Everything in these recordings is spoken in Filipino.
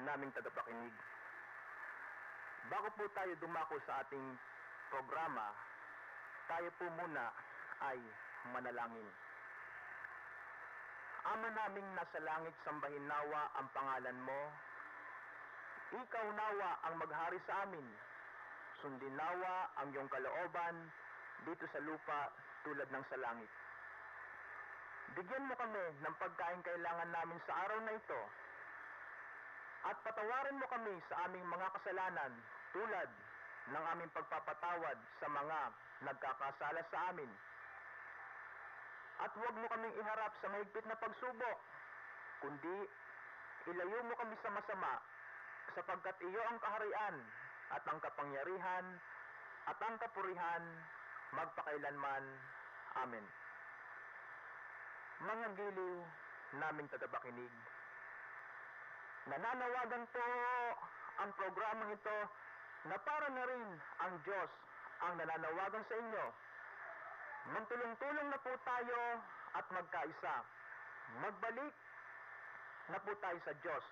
naming tagapakinig. Bago po tayo dumako sa ating programa, tayo po muna ay manalangin. Ama naming nasa langit, sambahin nawa ang pangalan mo. Ikaw nawa ang maghari sa amin. Sundin nawa ang iyong kalooban dito sa lupa tulad ng sa langit. Bigyan mo kami ng pagkain kailangan namin sa araw na ito. At patawarin mo kami sa aming mga kasalanan tulad ng aming pagpapatawad sa mga nagkakasala sa amin. At huwag mo kaming iharap sa mahigpit na pagsubok, kundi ilayo mo kami sa masama, sapagkat iyo ang kaharian at ang kapangyarihan at ang kapurihan magpakailanman. Amen. Mga giliw naming tagapakinig, nananawagan po ang programang ito na para na rin ang Diyos ang nananawagan sa inyo. Magtulong-tulong na po tayo at magkaisa. Magbalik na po tayo sa Diyos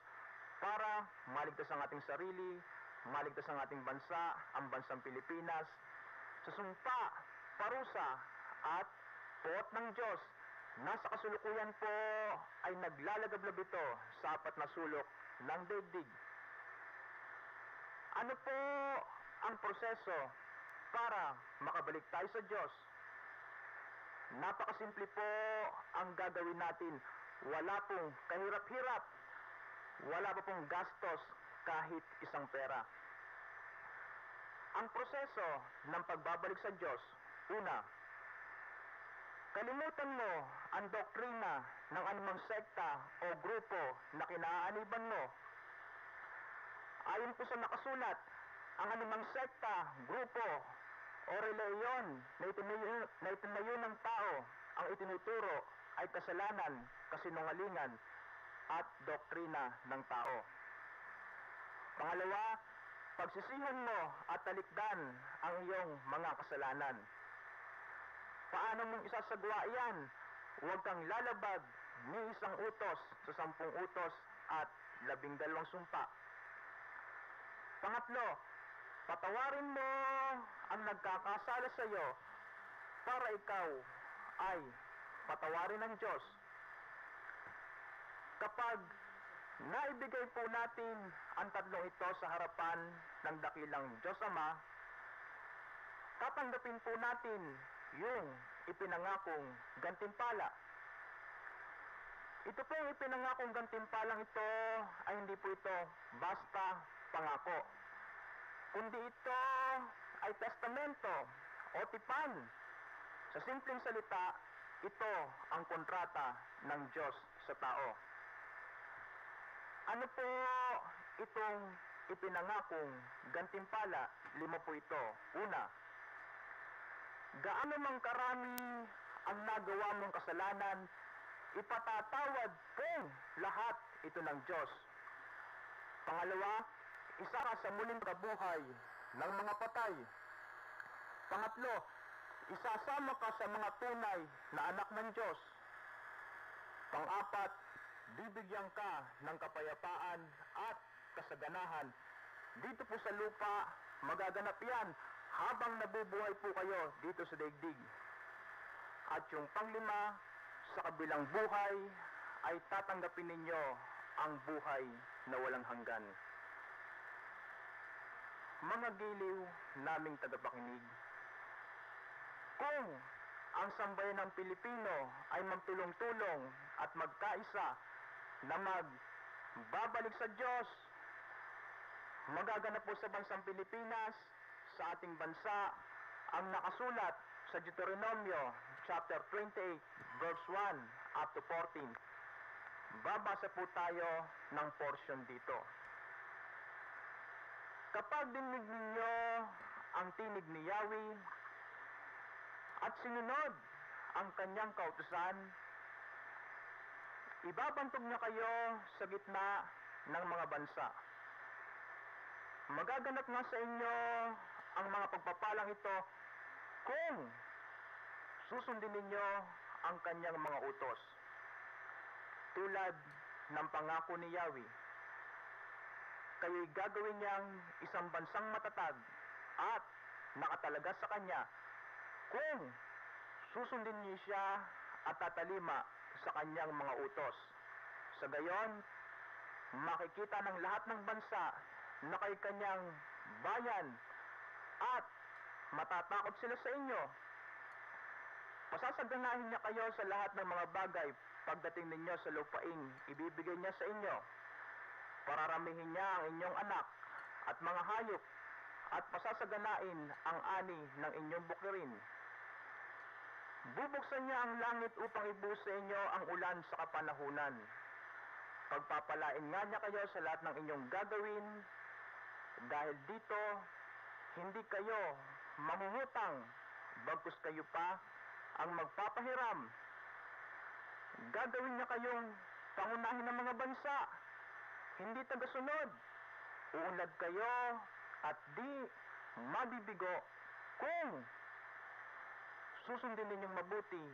para maligtas ang ating sarili, maligtas ang ating bansa, ang bansang Pilipinas, sa sumpa, parusa at puot ng Diyos. Nasa kasulukuyan po ay naglalagablab ito sa apat na sulok ng daigdig. Ano po ang proseso para makabalik tayo sa Diyos? Napakasimple po ang gagawin natin. Wala pong kahirap-hirap. Wala pa pong gastos kahit isang pera. Ang proseso ng pagbabalik sa Diyos, una, kalimutan mo ang doktrina ng anumang sekta o grupo na kinaaaniban mo. Ayon po sa nakasulat, ang anumang sekta, grupo, o reliyon na itinayo ng tao ang itinuturo ay kasalanan, kasinungalingan, at doktrina ng tao. Pangalawa, pagsisihan mo at talikdan ang iyong mga kasalanan. Paano mong isasagawa yan? Huwag kang lalabag ni isang utos sa 10 utos at 12 sumpa. Pangatlo, patawarin mo ang nagkakasala sa iyo para ikaw ay patawarin ng Diyos. Kapag naibigay po natin ang tatlong ito sa harapan ng dakilang Diyos Ama, tatanggapin po natin yung ipinangakong gantimpala. Ito po yung ipinangakong gantimpalang ito ay hindi po ito basta pangako, kundi ito ay testamento o tipan. Sa simpleng salita, ito ang kontrata ng Diyos sa tao. Ano po itong ipinangakong gantimpala? 5 po ito. Una, gaano mang karami ang nagawa mong kasalanan, ipatatawad po lahat ito ng Diyos. Pangalawa, isa ka sa muling kabuhay ng mga patay. Pangatlo, isasama ka sa mga tunay na anak ng Diyos. Pang-apat, bibigyan ka ng kapayapaan at kasaganahan. Dito po sa lupa, magaganap yan habang nabubuhay po kayo dito sa daigdig. At yung panglima, sa kabilang buhay, ay tatanggapin ninyo ang buhay na walang hanggan. Mga giliw naming tagapakinig, kung ang sambayan ng Pilipino ay magtulong-tulong at magkaisa na magbabalik sa Diyos, magaganap po sa bansang Pilipinas, sa ating bansa, ang nakasulat sa Deuteronomio chapter 28 verse 1 up to 14. Babasa po tayo ng portion dito. Kapag dinig ninyo ang tinig ni Yahweh at sinunod ang kanyang kautusan, ibabantog niya kayo sa gitna ng mga bansa. Magaganap nga sa inyo ang mga pagpapalang ito kung susundin ninyo ang kanyang mga utos. Tulad ng pangako ni Yahweh. kayo'y gagawin niyang isang bansang matatag at nakatalaga sa kanya kung susundin niyo siya at tatalima sa kanyang mga utos. Sa gayon, makikita ng lahat ng bansa na kay kanyang bayan at matatakot sila sa inyo. Pasasaganahin niya kayo sa lahat ng mga bagay pagdating ninyo sa lupaing ibibigay niya sa inyo. Pararamihin niya ang inyong anak at mga hayop at pasasaganain ang ani ng inyong bukirin. Bubuksan niya ang langit upang ibuhos sa inyo ang ulan sa kapanahunan. Pagpapalain nga niya kayo sa lahat ng inyong gagawin. Dahil dito, hindi kayo mangungutang, bagkus kayo pa ang magpapahiram. Gagawin niya kayong pangunahin ng mga bansa, hindi tagasunod. Uunlad kayo at di mabibigo kung susundin ninyong mabuti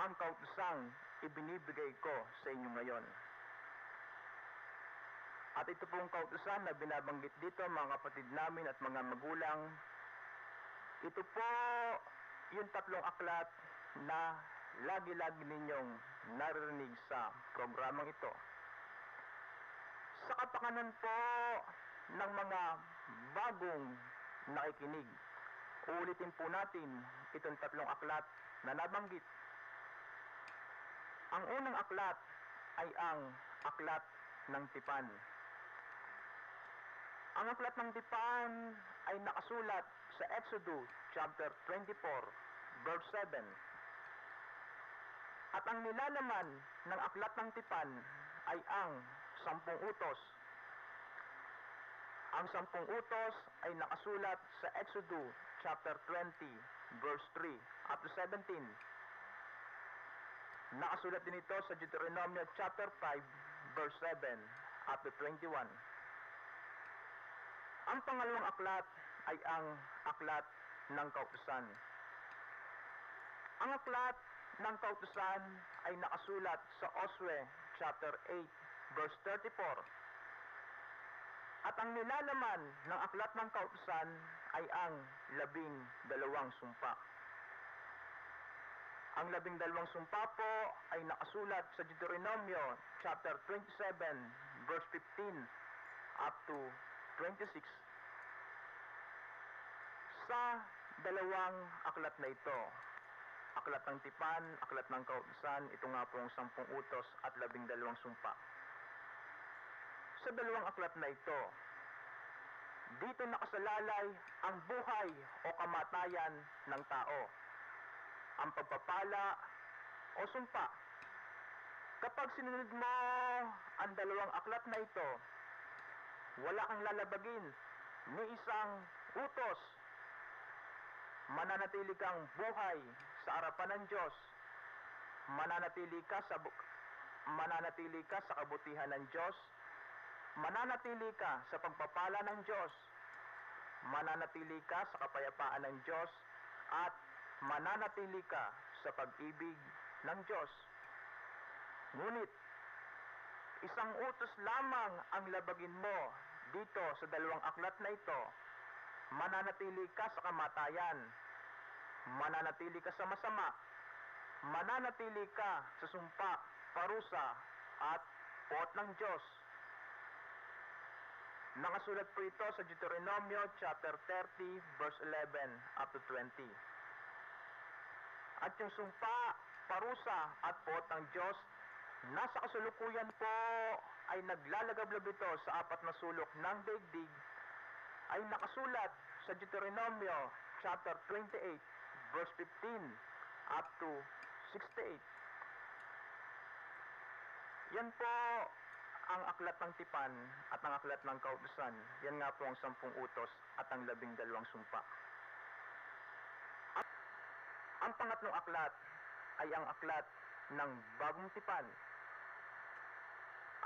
ang kautosang ibinibigay ko sa inyo ngayon. At ito pong kautusan na binabanggit dito, mga kapatid namin at mga magulang, ito po yung 3 aklat na lagi-lagi ninyong naririnig sa programang ito. Sa kapakanan po ng mga bagong nakikinig, uulitin po natin itong 3 aklat na nabanggit. Ang unang aklat ay ang aklat ng tipan. Ang aklat ng tipan ay nakasulat sa Exodus chapter 24, verse 7. At ang nilalaman ng aklat ng tipan ay ang 10 utos. Ang 10 utos ay nakasulat sa Exodus chapter 20, verse 3 up to 17. Nakasulat din ito sa Deuteronomy chapter 5, verse 7 up to 21. Ang pangalawang aklat ay ang aklat ng kautusan. Ang aklat ng kautusan ay nakasulat sa Josue chapter 8, verse 34. At ang nilalaman ng aklat ng kautusan ay ang 12 sumpa. Ang 12 sumpa po ay nakasulat sa Deuteronomy chapter 27, verse 15 up to 26. Sa dalawang aklat na ito, aklat ng tipan, aklat ng kautusan, ito nga po ang 10 utos at 12 sumpa. Sa dalawang aklat na ito, dito nakasalalay ang buhay o kamatayan ng tao, ang pagpapala o sumpa. Kapag sinunod mo ang dalawang aklat na ito, wala kang lalabagin ni isang utos. Mananatili kang buhay sa harapan ng Diyos. Mananatili ka sa kabutihan ng Diyos. Mananatili ka sa pagpapala ng Diyos. Mananatili ka sa kapayapaan ng Diyos at mananatili ka sa pag-ibig ng Diyos. Ngunit isang utos lamang ang labagin mo dito sa dalawang aklat na ito. Mananatili ka sa kamatayan. Mananatili ka sa masama. Mananatili ka sa sumpa, parusa at pot ng Diyos. Nakasulat po ito sa Deuteronomy chapter 30, verse 11 up to 20. At yung sumpa, parusa at pot ng Diyos, nasa kasalukuyan po ay naglalagablab ito sa 4 na sulok ng daigdig, ay nakasulat sa Deuteronomy chapter 28, verse 15 up to 68. Yan po ang aklat ng tipan at ang aklat ng kautusan. Yan nga po ang 10 utos at ang 12 sumpa. Ang pangatlong aklat ay ang aklat ng bagong tipan.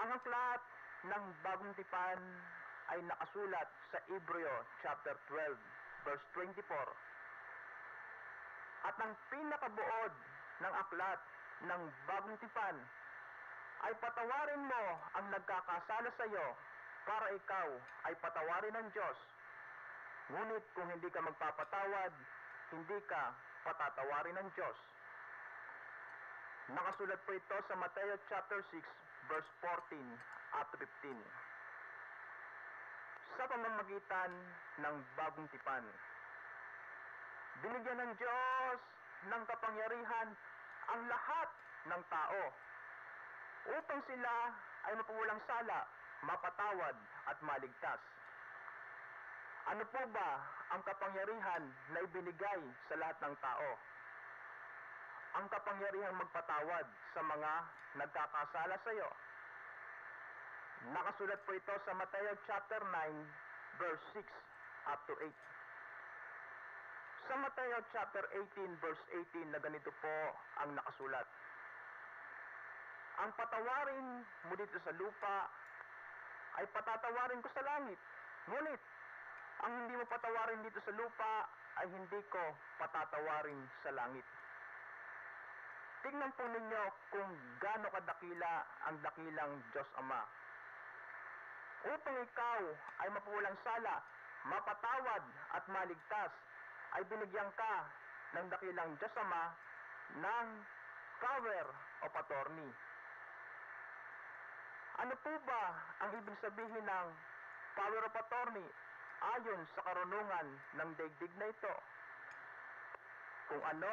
Ang aklat ng bagong tipan ay nakasulat sa Hebreo chapter 12, verse 24. At ang pinakabuod ng aklat ng bagong tipan ay patawarin mo ang nagkakasala sa iyo para ikaw ay patawarin ng Diyos. Ngunit kung hindi ka magpapatawad, hindi ka patatawarin ng Diyos. Nakasulat po ito sa Mateo chapter 6, verse 14 at 15. Sa pamamagitan ng bagong tipan, binigyan ng Diyos ng kapangyarihan ang lahat ng tao upang sila ay mapawalang sala, mapatawad at maligtas. Ano po ba ang kapangyarihan na ibinigay sa lahat ng tao? Ang kapangyarihang magpatawad sa mga nagkakasala sa iyo. Nakasulat po ito sa Mateo chapter 9, verse 6 up to 8. Sa Mateo chapter 18, verse 18 na ganito po ang nakasulat. Ang patawarin mo dito sa lupa ay patatawarin ko sa langit. Ngunit, ang hindi mo patawarin dito sa lupa ay hindi ko patatawarin sa langit. Tingnan po ninyo kung gaano kadakila ang dakilang Diyos Ama. Upang ikaw ay mapawalang sala, mapatawad at maligtas, ay binigyan ka ng dakilang Diyos Ama ng power of attorney. Ano po ba ang ibig sabihin ng power of attorney ayon sa karunungan ng daigdig na ito? Kung ano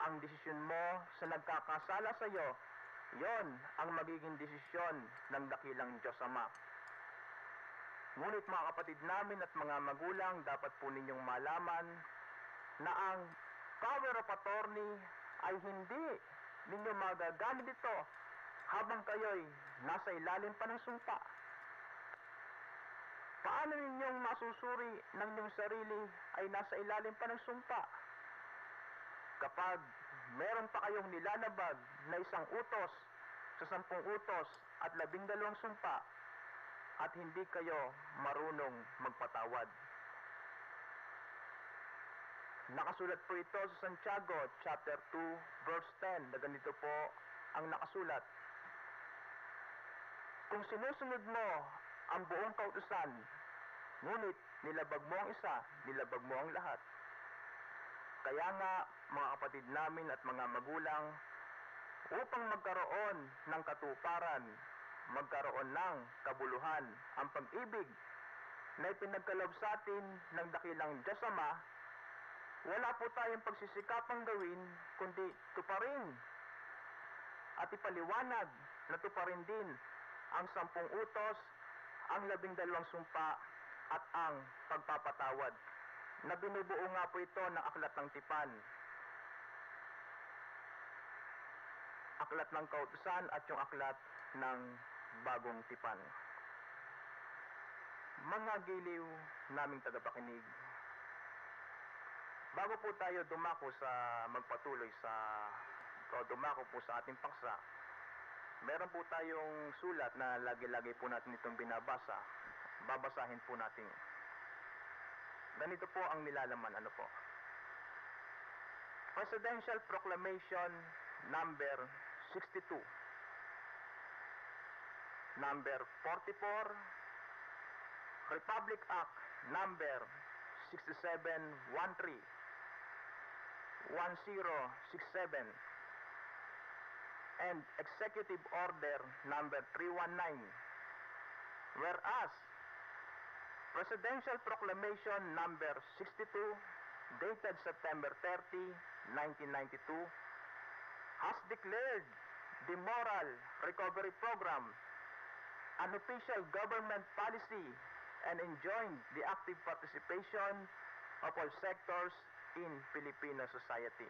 ang desisyon mo sa nagkakasala sa iyo, yon ang magiging desisyon ng dakilang Diyos Ama. Ngunit mga kapatid namin at mga magulang, dapat po ninyong malaman na ang power of attorney ay hindi ninyo magagamit ito habang kayo'y nasa ilalim pa ng sumpa. Paano ninyong masusuri ng inyong sarili ay nasa ilalim pa ng sumpa? Kapag meron pa kayong nilalabag na 1 utos sa 10 utos at 12 sumpa at hindi kayo marunong magpatawad. Nakasulat po ito sa Santiago chapter 2 verse 10 na ganito po ang nakasulat. Kung sinusunod mo ang buong kautusan, ngunit nilabag mo ang isa, nilabag mo ang lahat. Kaya nga, mga kapatid namin at mga magulang, upang magkaroon ng katuparan, magkaroon ng kabuluhan, ang pag-ibig na ipinagkaloob sa atin ng dakilang Diyos Ama, wala po tayong pagsisikapang gawin, kundi tuparin at ipaliwanag na tuparin din ang 10 utos, ang 12 sumpa at ang pagpapatawad, na binubuo nga po ito ng aklat ng tipan, aklat ng kautusan at yung aklat ng bagong tipan. Mga giliw naming tagapakinig, bago po tayo dumako sa magpatuloy dumako po sa ating paksa, meron po tayong sulat na lagi-lagi po natin itong binabasa. Babasahin po natin. Ganito po ang nilalaman. Ano po? Presidential Proclamation number 62, number 44, Republic Act number 6713, 1067, and Executive Order number 319. Whereas Presidential Proclamation number 62 dated September 30, 1992 has declared the Moral Recovery Program an official government policy and enjoined the active participation of all sectors in Filipino society.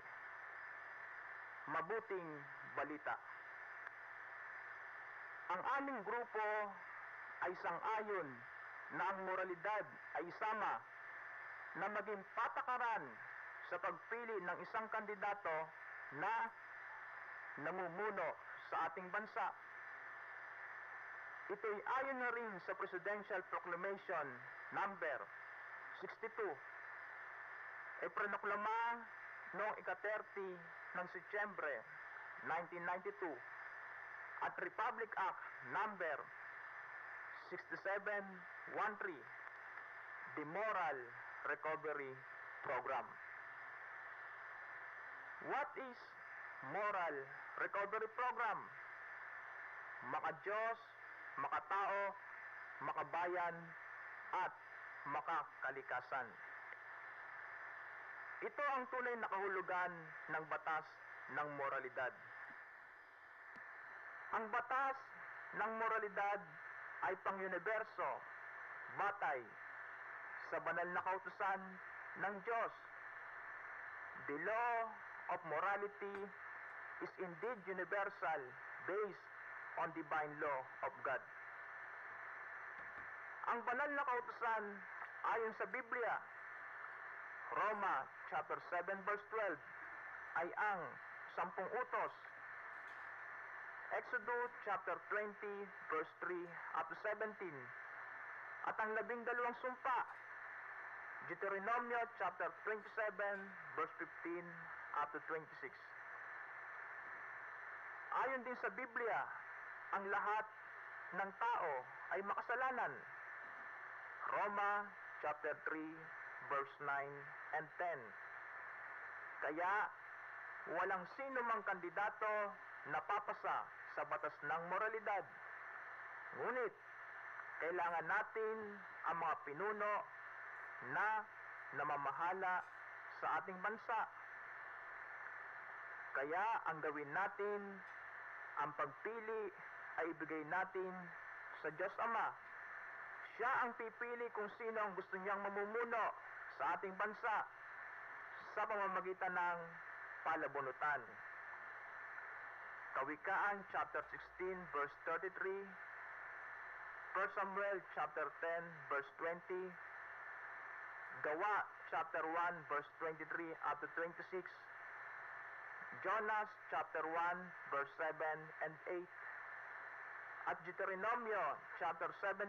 Mabuting balita. Ang aming grupo ay sang-ayon na ang moralidad ay isama na maging patakaran sa pagpili ng isang kandidato na namumuno sa ating bansa. Ito'y ayon na rin sa Presidential Proclamation number 62, ipinoklama noong ika-30 ng Setyembre 1992 at Republic Act number 6713, the Moral Recovery Program. What is Moral Recovery Program? Maka-Diyos, makatao, makabayan, at makakalikasan. Ito ang tunay na kahulugan ng batas ng moralidad. Ang batas ng moralidad ay pang-universo, batay sa banal na kautusan ng Diyos. The law of morality is indeed universal based on divine law of God. Ang banal na kautusan ayon sa Biblia, Roma chapter 7 verse 12, ay ang 10 utos. Exodus chapter 20 verse 3 up to 17, at ang 12 sumpa, Deuteronomy chapter 27 verse 15 up to 26. Ayon din sa Biblia, ang lahat ng tao ay makasalanan. Roma chapter 3 verse 9 and 10. Kaya walang sino mang kandidato na papasa sa batas ng moralidad. Ngunit kailangan natin ang mga pinuno na namamahala sa ating bansa. Kaya ang gawin natin, ang pagpili ay ibigay natin sa Diyos Ama. Siya ang pipili kung sino ang gusto niyang mamumuno sa ating bansa sa pamamagitan ng palabunutan. Kawikaan chapter 16 verse 33, 1 Samuel chapter 10 verse 20, Gawa chapter 1 verse 23 up to 26, Jonas chapter 1 verse 7 and 8, at Deuteronomy chapter 17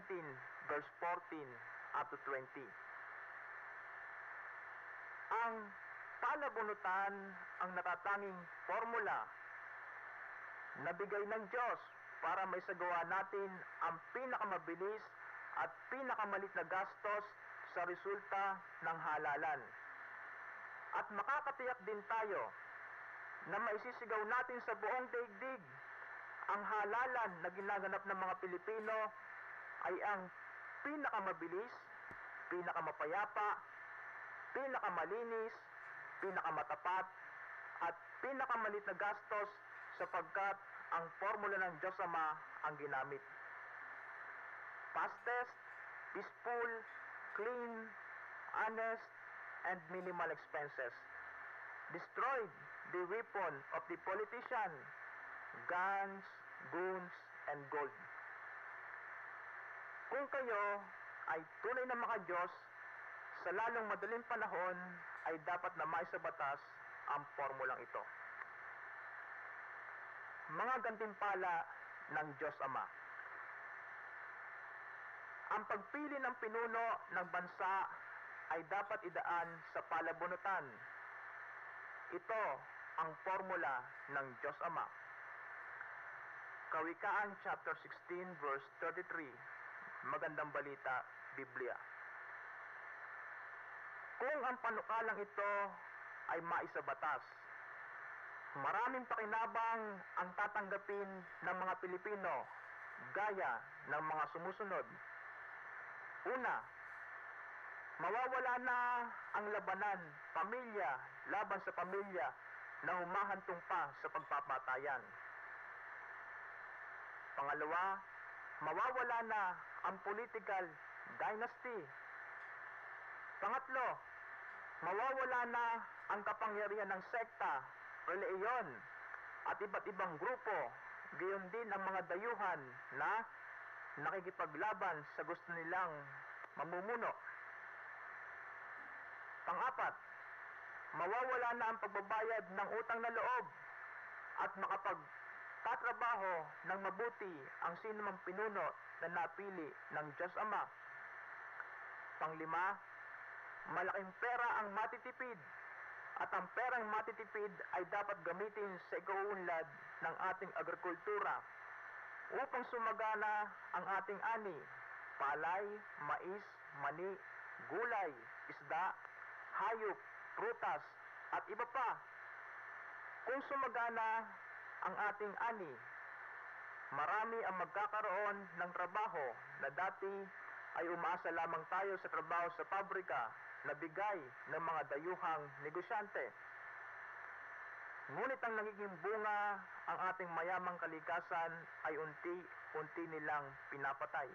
verse 14 up to 20. Ang palabunutan ang natatanging formula na bigay ng Diyos para may sagawa natin ang pinakamabilis at pinakamalit na gastos sa resulta ng halalan. At makakatiyak din tayo na maisisigaw natin sa buong daigdig ang halalan na ginaganap ng mga Pilipino ay ang pinakamabilis, pinakamapayapa, pinakamalinis, pinakamatapat, at pinakamalit na gastos sapagkat ang formula ng Diyos Ama ang ginamit. Fastest, peaceful, clean, honest, and minimal expenses. Destroyed the weapon of the politician, guns, goons, and gold. Kung kayo ay tunay na maka-Diyos, sa lalong madaling panahon ay dapat na may sa batas ang formulang ito. Mga gantimpala ng Diyos Ama. Ang pagpili ng pinuno ng bansa ay dapat idaan sa palabunutan. Ito ang formula ng Diyos Ama. Kawikaan chapter 16 verse 33, Magandang Balita, Biblia. Kung ang panukalang ito ay maisabatas, maraming pakinabang ang tatanggapin ng mga Pilipino gaya ng mga sumusunod. Una, mawawala na ang labanan pamilya laban sa pamilya na humahantong pa sa pagpapatayan. Pangalawa, mawawala na ang political dynasty. Pangatlo, mawawala na ang kapangyarihan ng sekta, relihiyon, at iba't ibang grupo, gayon din ang mga dayuhan na nakikipaglaban sa gusto nilang mamumuno. Pang-apat, mawawala na ang pagbabayad ng utang na loob at makapagtatrabaho ng mabuti ang sinumang pinuno na napili ng Diyos Ama. Panglima, malaking pera ang matitipid at ang perang matitipid ay dapat gamitin sa ikaunlad ng ating agrikultura upang sumagana ang ating ani, palay, mais, mani, gulay, isda, hayop, prutas, at iba pa. Kung sumagana ang ating ani, marami ang magkakaroon ng trabaho na dati ay umaasa lamang tayo sa trabaho sa pabrika na bigay ng mga dayuhang negosyante. Ngunit ang nagiging bunga ang ating mayamang kalikasan ay unti-unti nilang pinapatay.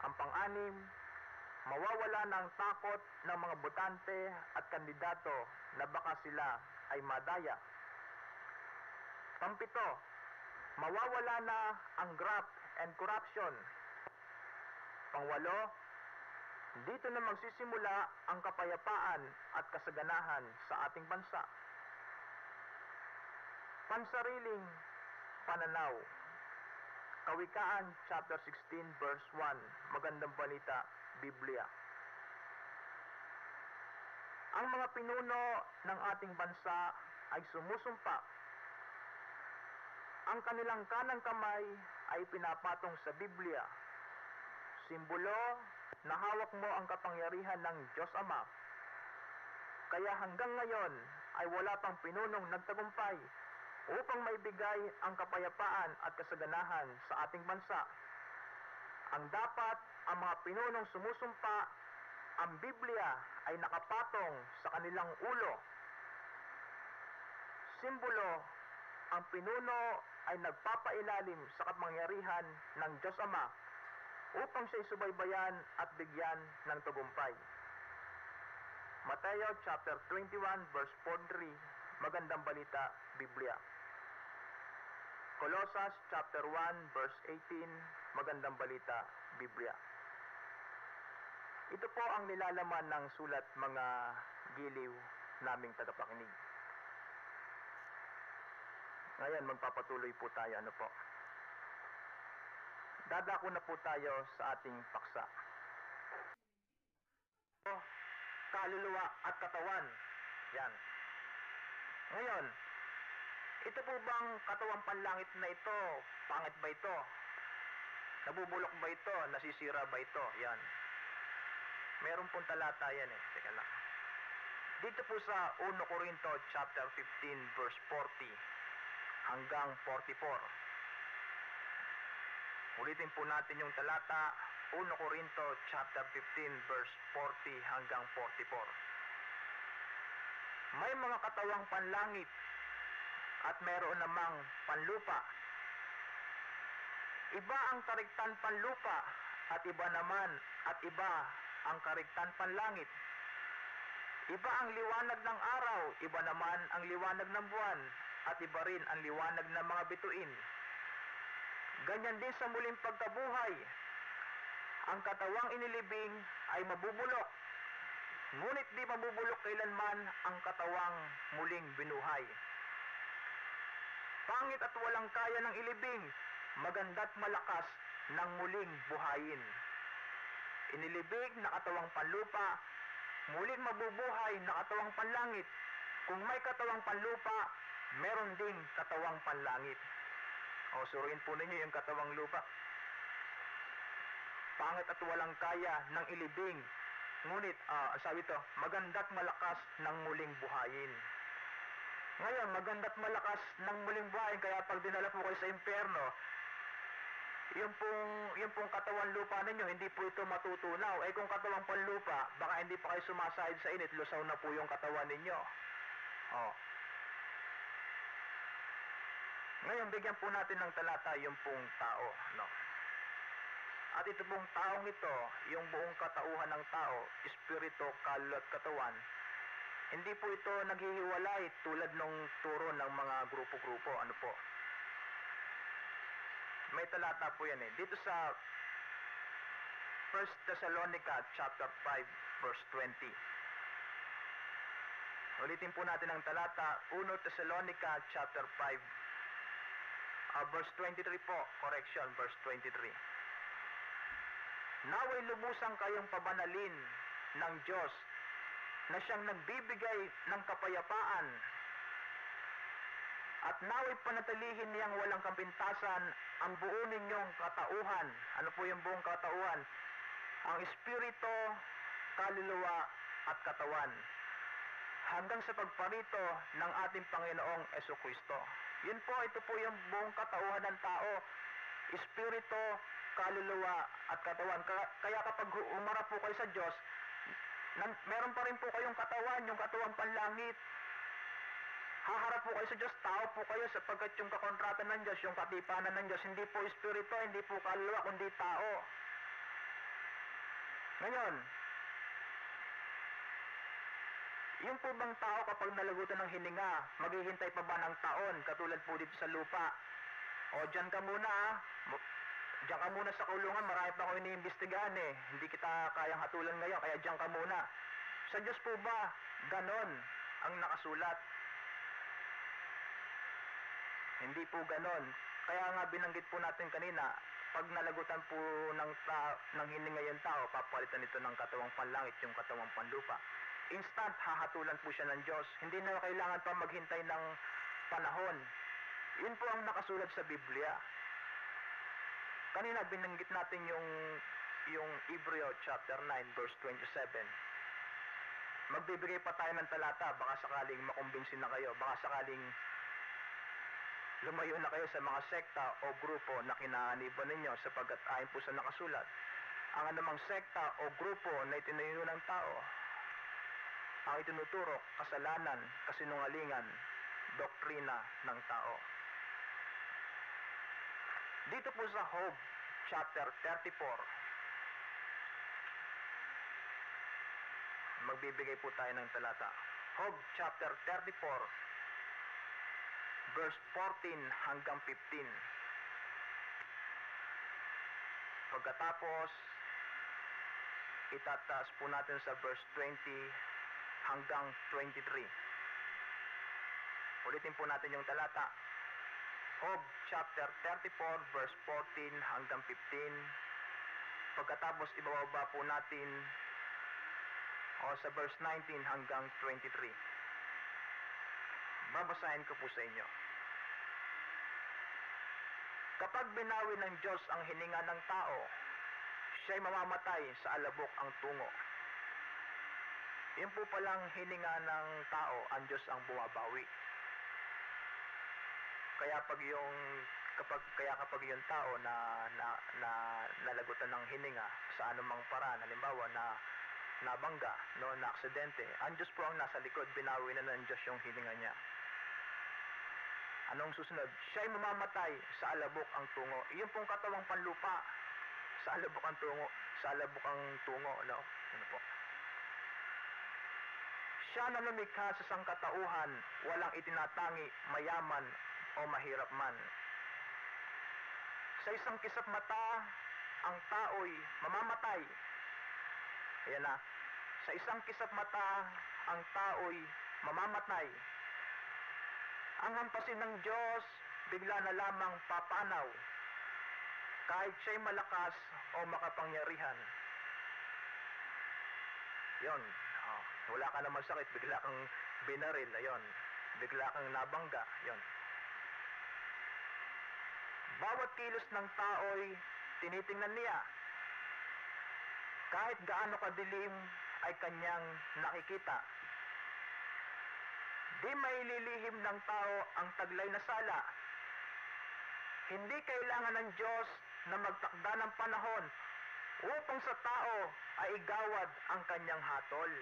Ang pang-anim, mawawala na ang takot ng mga botante at kandidato na baka sila ay madaya. Pang-pito, mawawala na ang graft and corruption. Pang-walo, dito na magsisimula ang kapayapaan at kasaganahan sa ating bansa. Pansariling pananaw. Kawikaan chapter 16 verse 1. Magandang balita, Biblia. Ang mga pinuno ng ating bansa ay sumusumpa. Ang kanilang kanang kamay ay pinapatong sa Biblia. Simbolo na hawak mo ang kapangyarihan ng Diyos Ama. Kaya hanggang ngayon ay wala pang pinunong nagtagumpay upang maibigay ang kapayapaan at kasaganahan sa ating bansa. Ang dapat ang mga pinunong sumusumpa, ang Biblia ay nakapatong sa kanilang ulo. Simbolo, ang pinuno ay nagpapailalim sa kapangyarihan ng Diyos Ama upang siya subaybayan at bigyan ng tagumpay. Mateo chapter 21 verse 43, Magandang balita, Biblia. Colossus chapter 1 verse 18, Magandang balita, Biblia. Ito po ang nilalaman ng sulat, mga giliw naming tagapakinig. Ngayon magpapatuloy po tayo, Dadako na po tayo sa ating paksa. Kaluluwa at katawan. Yan. Ngayon, ito po bang katawang panlangit na ito? Pangit ba ito? Nabubulok ba ito? Nasisira ba ito? Yan. Meron pong talata yan eh. Teka lang. Dito po sa 1 Corinto chapter 15 verse 40 hanggang 44. Ulitin po natin yung talata, 1 Corinto chapter 15 verse 40 hanggang 44. May mga katawang panlangit at meron namang panlupa. Iba ang karigtan panlupa at iba ang karigtan panlangit. Iba ang liwanag ng araw, iba naman ang liwanag ng buwan, at iba rin ang liwanag ng mga bituin. Ganyan din sa muling pagkabuhay. Ang katawang inilibing ay mabubulok, ngunit di mabubulok kailanman ang katawang muling binuhay. Pangit at walang kaya ng ilibing, maganda't malakas ng muling buhayin. Inilibig na katawang panlupa, muling mabubuhay na katawang panlangit. Kung may katawang panlupa, meron ding katawang panlangit. O, suruin po ninyo yung katawang lupa. Pangit at walang kaya ng ilibing, ngunit, sabi ito, maganda't malakas ng muling buhayin. Ngayon, maganda't malakas ng muling buhayin, kaya pag dinala po kayo sa impyerno, yung pong katawan lupa ninyo, hindi po ito matutunaw. Eh kung katawang panlupa, baka hindi pa kayo sumasahid sa init, lusaw na po yung katawan ninyo. Ngayon, bigyan po natin ng talata yung pong tao, At ito pong taong ito, yung buong katauhan ng tao, espiritu, kaluluwa at katawan, hindi po ito naghihiwalay tulad ng turo ng mga grupo-grupo, May talata po yan eh. Dito sa 1 Thessalonica chapter 5 verse 20. Ulitin po natin ang talata, 1 Thessalonica chapter 5 verse 23 po, correction, verse 23. Naway lubusang kayong pabanalin ng Diyos na siyang nagbibigay ng kapayapaan At naway panatilihin niyang walang kapintasan ang buo ninyong katauhan. Ano po yung buong katauhan? Ang espiritu, kaluluwa at katawan. Hanggang sa pagparito ng ating Panginoong Jesucristo. Yun po, ito po yung buong katauhan ng tao. Espiritu, kaluluwa at katawan. Kaya kapag umarap po kayo sa Diyos, meron pa rin po kayong katawan, yung katawang panlangit. Haharap po kayo sa Diyos, tao po kayo sapagkat yung kakontrata ng Diyos, yung katipanan ng Diyos, hindi po espiritu, hindi po kaluluwa, kundi tao. Ngayon, yung po bang tao kapag nalagutan ng hininga, maghihintay pa ba ng taon, katulad po dito sa lupa? O, dyan ka muna Diyan ka muna sa kulungan, marami pa akong iniimbestigahan eh. Hindi kita kayang hatulan ngayon, kaya diyan ka muna. Sa Diyos po ba, ganon ang nakasulat? Hindi po ganon. Kaya nga binanggit po natin kanina, pag nalagutan po ng hininga yung tao, papalitan ito ng katawang panlangit, yung katawang panlupa. Instant, hahatulan po siya ng Diyos. Hindi na kailangan pa maghintay ng panahon. Yun po ang nakasulat sa Biblia. Kanina binanggit natin yung Hebreo chapter 9 verse 27. Magbibigay pa tayo ng talata, baka sakaling makumbinsin na kayo, baka sakaling lumayo na kayo sa mga sekta o grupo na kinaaniban ninyo sapagkat ayon po sa nakasulat, ang anumang sekta o grupo na itinayo ng tao, ang itinuturo, kasalanan, kasinungalingan, doktrina ng tao. Dito po sa Job, chapter 34, magbibigay po tayo ng talata. Job, chapter 34, verse 14 hanggang 15. Pagkatapos, itataas po natin sa verse 20 hanggang 23. Ulitin po natin yung talata. Job chapter 34 verse 14 hanggang 15. Pagkatapos ibababa po natin sa verse 19 hanggang 23. Babasahin ko po sa inyo. Kapag binawi ng Diyos ang hininga ng tao, siya'y mamamatay sa alabok ang tungo. Yun po palang hininga ng tao, ang Diyos ang bumabawi. Kaya kapag yung tao na nalagutan ng hininga sa anumang paraan, halimbawa na nabangga, na aksidente, ang Diyos po ang nasa likod, binawi na ng Diyos yung hininga niya. Anong susunod? Siya'y mamamatay sa alabok ang tungo. Iyon pong katawang panlupa, sa alabok ang tungo, no? Ano po? Siya na lumikha sa sangkatauhan, walang itinatangi, mayaman o mahirap man. Sa isang kisap mata, ang tao'y mamamatay. Ayan na. Sa isang kisap mata, ang tao'y mamamatay. Ang hampasin ng Diyos, bigla na lamang papanaw. Kahit siya'y malakas o makapangyarihan. Yon. Wala ka naman sakit, bigla kang binaril. Ayon. Bigla kang nabangga. Yon. Bawat kilos ng tao'y tinitingnan niya. Kahit gaano kadilim ay kanyang nakikita. Di maililihim ng tao ang taglay na sala. Hindi kailangan ng Diyos na magtakda ng panahon upang sa tao ay igawad ang kanyang hatol.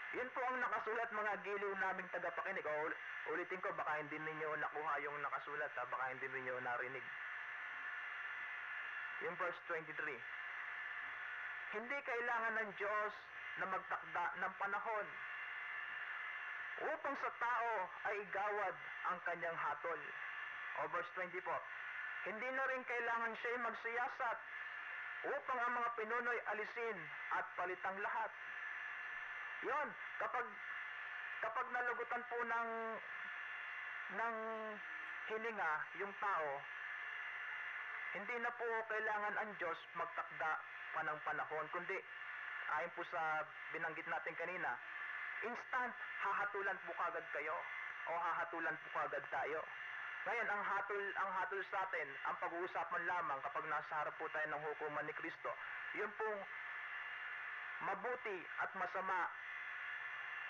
Yun po ang nakasulat, mga giliw naming tagapakinig. Ulitin ko, baka hindi ninyo nakuha yung nakasulat, baka hindi ninyo narinig. Yung verse 23. Hindi kailangan ng Diyos na magtakda ng panahon upang sa tao ay igawad ang kanyang hatol. Verse 24. Hindi na rin kailangan siya'y magsiyasat upang ang mga pinuno'y alisin at palitang lahat. Yon, kapag nalugutan po ng hininga yung tao, hindi na po kailangan ang Diyos magtakda pa ng panahon, kundi ayon po sa binanggit natin kanina, instant hahatulan po kagad kayo. o hahatulan po agad tayo? Ngayon, ang hatol sa atin, ang pag-uusapan lamang kapag nasa harap po tayo ng hukuman ni Kristo, yun pong mabuti at masama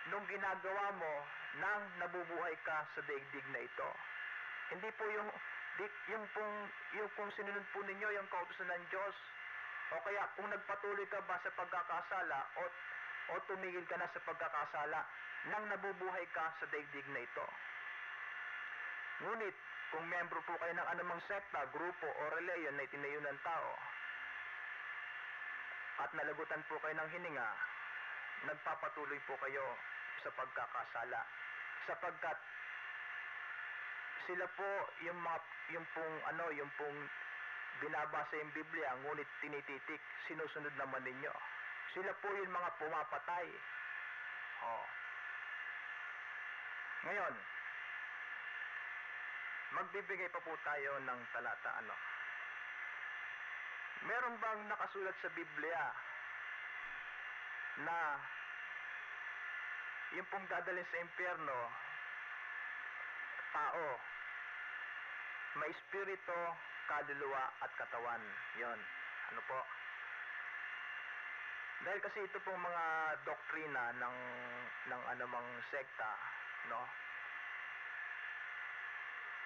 nung ginagawa mo nang nabubuhay ka sa daigdig na ito. Hindi po yung pong sinunod po ninyo yung kautusan ng Diyos, o kaya kung nagpatuloy ka ba sa pagkakasala o tumigil ka na sa pagkakasala nang nabubuhay ka sa daigdig na ito. Ngunit kung membro po kayo ng anumang sekta, grupo o reliyon na itinayo ng tao at nalagutan po kayo ng hininga, nagpapatuloy po kayo sa pagkakasala, sapagkat sila po yung pong binabasa yung Biblia, ngunit tinititik, sinusunod naman ninyo. Sila po yung mga pumapatay. Ngayon, magbibigay pa po tayo ng talata. Meron bang nakasulat sa Biblia na yung pong dadalhin sa impyerno, tao, may espiritu, kaluluwa at katawan? Yon. Ano po? Dahil kasi ito pong mga doktrina ng anumang sekta, no?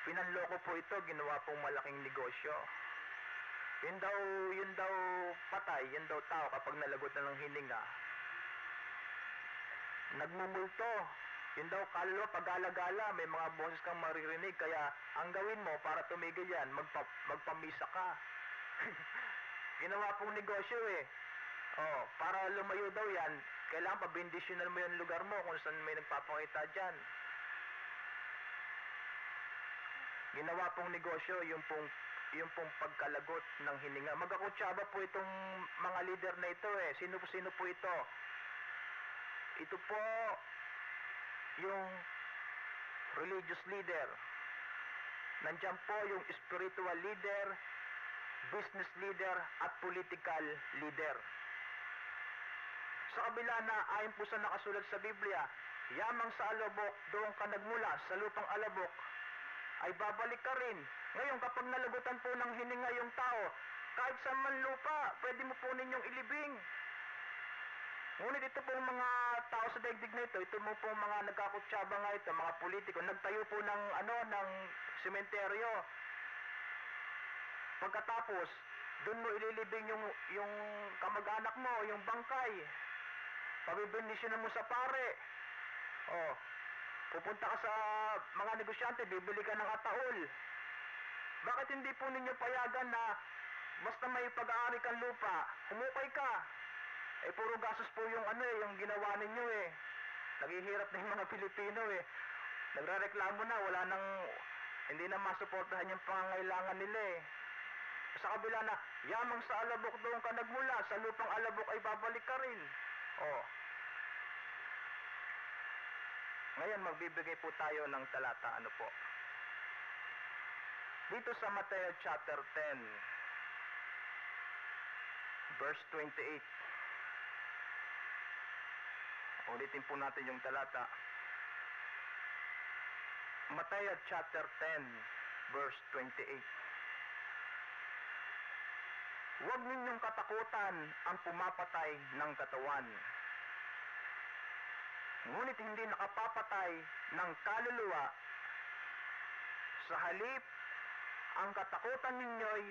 Pinanloko po ito, ginawa pong malaking negosyo. Yun daw patay, yun daw tao kapag nalagot na ng hininga, nagmumulto. Yun daw kaluluwa, pag-alagala, may mga boses kang maririnig, kaya ang gawin mo para tumigil yan, magpamisa ka. Ginawa pong negosyo eh. Para lumayo daw yan, kailangan pabindisyonan mo yung lugar mo kung saan may nagpapakita dyan. Ginawa pong negosyo yung pong pagkalagot ng hininga. Magkakutsaba po itong mga leader na ito eh. Sino po ito? Ito po yung religious leader. Nandiyan po yung spiritual leader, business leader, at political leader. Sa kabila na ayon po sa nakasulat sa Biblia, yamang sa alabok, doon ka nagmula, sa lupang alabok, ay babalik ka rin. Ngayon, kapag nalagutan po ng hininga yung tao, kahit sa man lupa, pwede mo po ninyong ilibing. Ngunit ito pong mga tao sa daigdig na ito mo pong mga nagkakutsaba nga ito, mga politiko, nagtayo po ng sementeryo. Pagkatapos, doon mo ililibing yung kamag-anak mo, yung bangkay. Pabibindisyonan mo sa pare. Pupunta ka sa mga negosyante, bibili ka ng ataol. Bakit hindi po ninyo payagan na basta may pag-aari kang lupa, humukay ka? Puro gastos po yung ginawa ninyo eh. Naghihirap na yung mga Pilipino eh. Nagrereklamo na, hindi na masuportahan yung pangangailangan nila eh. Sa kabila na, yamang sa alabok doon ka nagmula, sa lupang alabok ay babalik ka rin. Ngayon, magbibigay po tayo ng talata. Ano po? Dito sa Mateo chapter 10, verse 28. Ulitin po natin yung talata. Mateo chapter 10, verse 28. Huwag ninyong katakutan ang pumapatay ng katawan, ngunit hindi nakapapatay ng kaluluwa. Sa halip, ang katakutan ninyo'y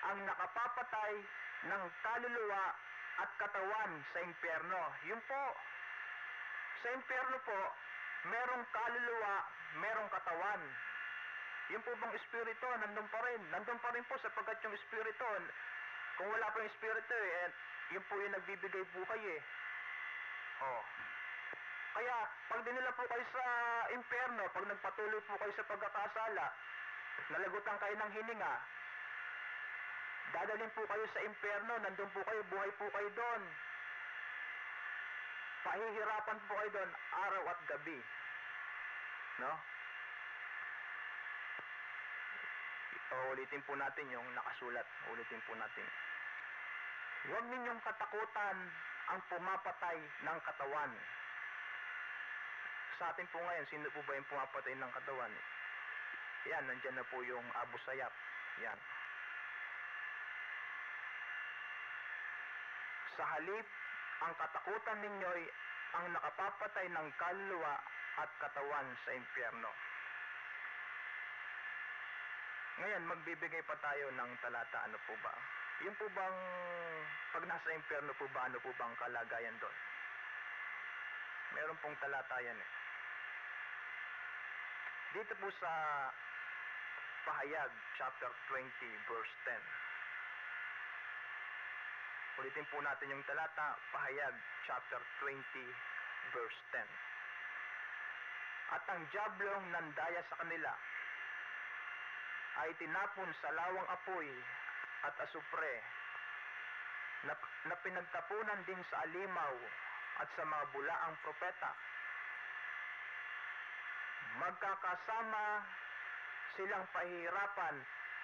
ang nakapapatay ng kaluluwa at katawan sa impyerno. Yun po, sa impyerno po, merong kaluluwa, merong katawan. Yung po bang espiritu, nandun pa rin. Nandun pa rin po sapagkat yung espiritu, kung wala pa yung espiritu, yun po yung nagbibigay buhay eh. Kaya, pag dinala po kayo sa impyerno, pag nagpatuloy po kayo sa pagkakasala, nalagutan kayo ng hininga, dadalhin po kayo sa impyerno, nandun po kayo, buhay po kayo doon. Pahihirapan po kayo doon, araw at gabi. No? Ulitin po natin yung nakasulat. Ulitin po natin. Huwag ninyong katakutan ang pumapatay ng katawan. sa atin po ngayon, sino po ba yung pumapatay ng katawan? Yan, nandyan na po yung Abu Sayyaf. Yan. Sa halip, ang katakutan ninyo'y ang nakapapatay ng kaluluwa at katawan sa impyerno. Ngayon, magbibigay pa tayo ng talata. Ano po ba? Yung po bang, pag nasa impyerno po ba, ano po bang kalagayan doon? Meron pong talata yan eh. Dito po sa Pahayag, chapter 20, verse 10. Ulitin po natin yung talata, Pahayag, chapter 20, verse 10. At ang diablong nandaya sa kanila ay tinapon sa lawang apoy at asupre na pinagtapunan din sa alimaw at sa mga bulaang propeta. Magkakasama silang pahihirapan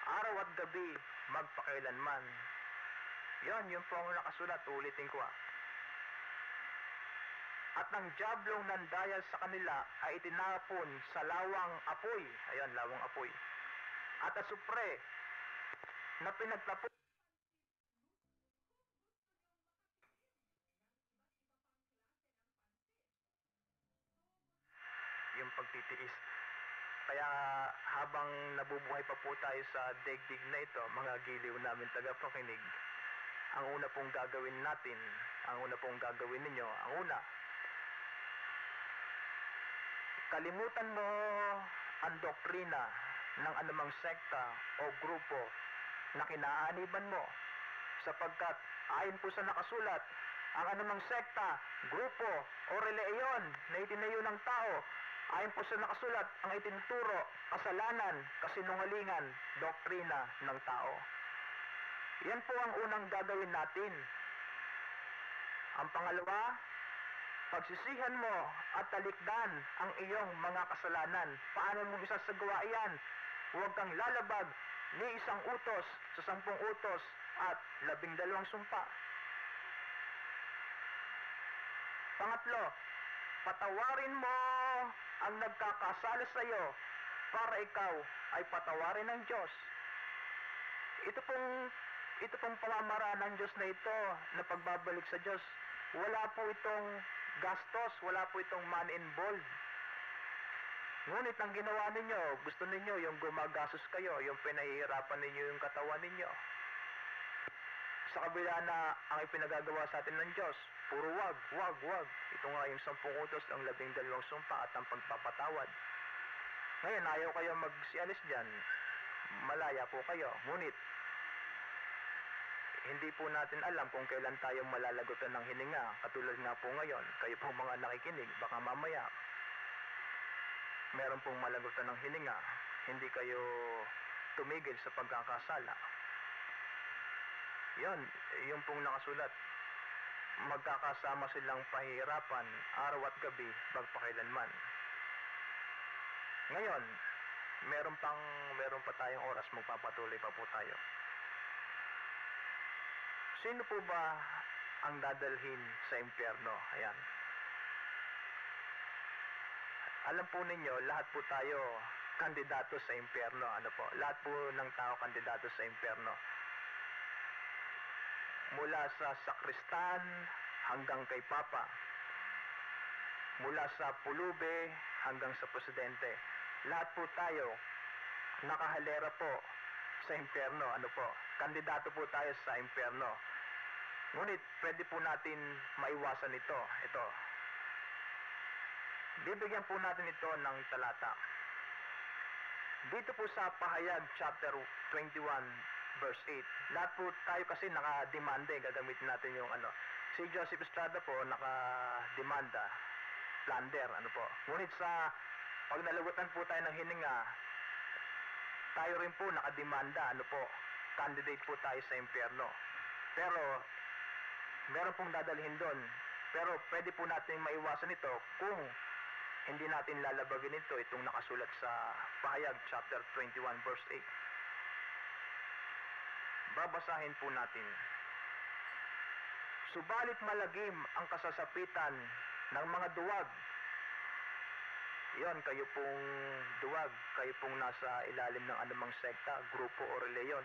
araw at gabi magpakailanman. Yun po ang nakasulat. Ulitin ko At ang diablong nandaya sa kanila ay itinapon sa lawang apoy. Ayan, lawang apoy. At asupre na pinagtapon yung pagtitiis. Kaya habang nabubuhay pa po tayo sa daigdig na ito, mga giliw namin tagapakinig, ang una pong gagawin natin, ang una pong gagawin ninyo, ang una, kalimutan mo ang doktrina ng anumang sekta o grupo na kinaaniban mo, sapagkat ayon po sa nakasulat, ang anumang sekta, grupo o relihiyon na itinayo ng tao, ayon po sa nakasulat, ang itinuturo, kasalanan, kasinungalingan, doktrina ng tao. Yan po ang unang gagawin natin. Ang pangalawa, pagsisihan mo at talikdan ang iyong mga kasalanan. Paano mo isasagawa iyan? Huwag kang lalabag ni isang utos sa 10 utos at 12 sumpa. Pangatlo, patawarin mo ang nagkakasala sa iyo para ikaw ay patawarin ng Diyos. Ito pong pamamaraan ng Diyos na ito na pagbabalik sa Diyos. Wala po itong gastos, wala po itong money involved. Ngunit ang ginawa ninyo, gusto ninyo yung gumagastos kayo, yung pinahihirapan ninyo yung katawan ninyo. Sa kabila na ang ipinagagawa sa atin ng Diyos, puro wag. Ito nga yung 10 utos, ang 12 sumpa at ang pagpapatawad. Ngayon, ayaw kayo magsialis dyan. Malaya po kayo. Ngunit, hindi po natin alam kung kailan tayo malalagutan ng hininga. Katulad nga po ngayon, kayo po mga nakikinig, baka mamaya, meron pong malagutan ng hininga. Hindi kayo tumigil sa pagkakasala. Yung pong nakasulat. Magkakasama silang pahihirapan araw at gabi magpakailanman. Ngayon, meron pa tayong oras, magpapatuloy pa po tayo. Sino po ba ang dadalhin sa impyerno? Ayan. Alam po ninyo, lahat po tayo kandidato sa impyerno. Ano po? Lahat po ng tao kandidato sa impyerno. Mula sa sakristan hanggang kay Papa. Mula sa pulube hanggang sa presidente. Lahat po tayo nakahalera po sa impyerno. Ano po? Kandidato po tayo sa impyerno. Ngunit pwede po natin maiwasan ito. Ito. Bibigyan po natin ito ng talata. Dito po sa Pahayag chapter 21 verse 8. Lahat po tayo kasi nakademanda, gagamitin natin yung Si Joseph Estrada po nakademanda, plunder, po. Ngunit pag nalagutan po tayo ng hininga, tayo rin po nakademanda, candidate po tayo sa impyerno. Pero, meron pong dadalhin doon. Pero pwede po natin maiwasan ito kung hindi natin lalabagin ito, itong nakasulat sa Pahayag chapter 21 verse 8. Babasahin po natin. Subalit malagim ang kasasapitan ng mga duwag Yon, kayo pong duwag, kayo pong nasa ilalim ng anumang sekta, grupo o reliyon.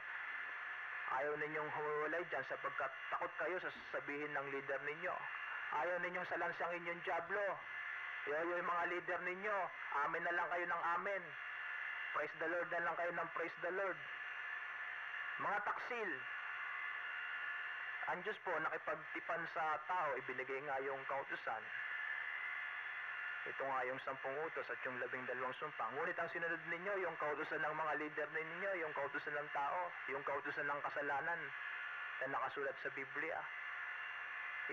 Ayaw ninyong humiwalay dyan sapagkat takot kayo sa sasabihin ng leader ninyo. Ayaw ninyong salansangin yung dyablo. Yung mga leader ninyo, amen na lang kayo ng amen. Praise the Lord na lang kayo ng praise the Lord. Mga taksil, ang Diyos po nakipagtipan sa tao, ibinigay nga yung kautusan. Ito nga yung 10 utos at yung 12 sumpa. Ngunit ang sinunod ninyo, yung kautusan ng mga leader ninyo, yung kautusan ng tao, yung kautusan ng kasalanan na nakasulat sa Biblia.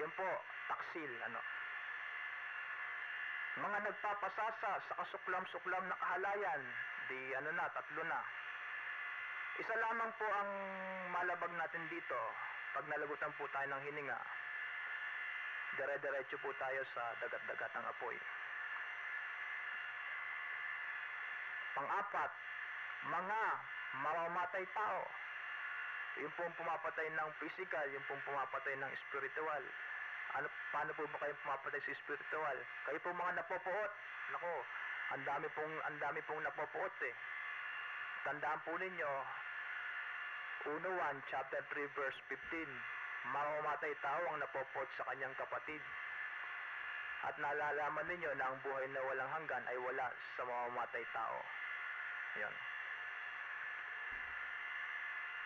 Yan po, taksil, Mga nagpapasasa sa kasuklam-suklam na kahalayan, di 3 na. Isa lamang po ang malabag natin dito, pag nalagutan po tayo ng hininga, dire-diretso po tayo sa dagat-dagat ng apoy. Pang-apat, mga mamamatay tao. Yung pong pumapatay ng physical, yung pong pumapatay ng spiritual. Paano po ba kayo pumapatay sa spiritual? Kayo po mga napopoot. Nako, ang dami pong napopoot eh. Tandaan po ninyo, 1 chapter 3 verse 15, mamamatay tao ang napopoot sa kanyang kapatid. At nalalaman ninyo na ang buhay na walang hanggan ay wala sa mamamatay tao. Yan.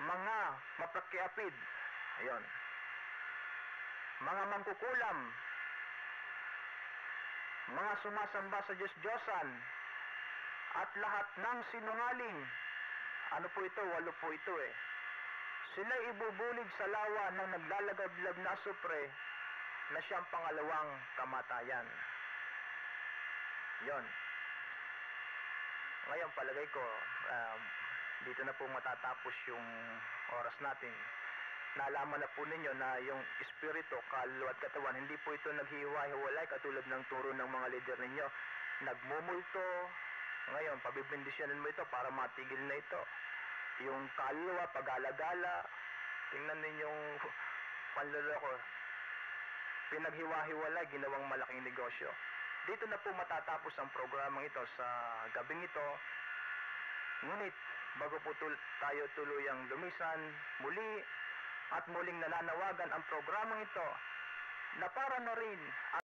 Mga mapakiapid. Ayun. Mga mangkukulam. Mga sumasamba sa Diyos-Diyosan. At lahat ng sinungaling. Ano po ito? 8 po ito eh. Sila'y ibubulig sa lawa ng naglalagab-lab na supre na siyang pangalawang kamatayan. Yon. Ngayon, palagay ko, dito na po matatapos yung oras natin. Nalaman na po ninyo na yung espiritu, kaluluwa at katawan, hindi po ito naghiwa-hiwalay katulad ng turo ng mga leader ninyo. Nagmumulto. Ngayon, pabibindisyonan mo ito para matigil na ito. Yung kaluluwa, pag-alagala, tingnan ninyong panloloko. Pinaghiwa-hiwalay, ginawang malaking negosyo. Dito na po matatapos ang programang ito sa gabing ito. Ngunit, bago po tayo tuluyang lumisan, muli at muling nananawagan ang programang ito na para na rin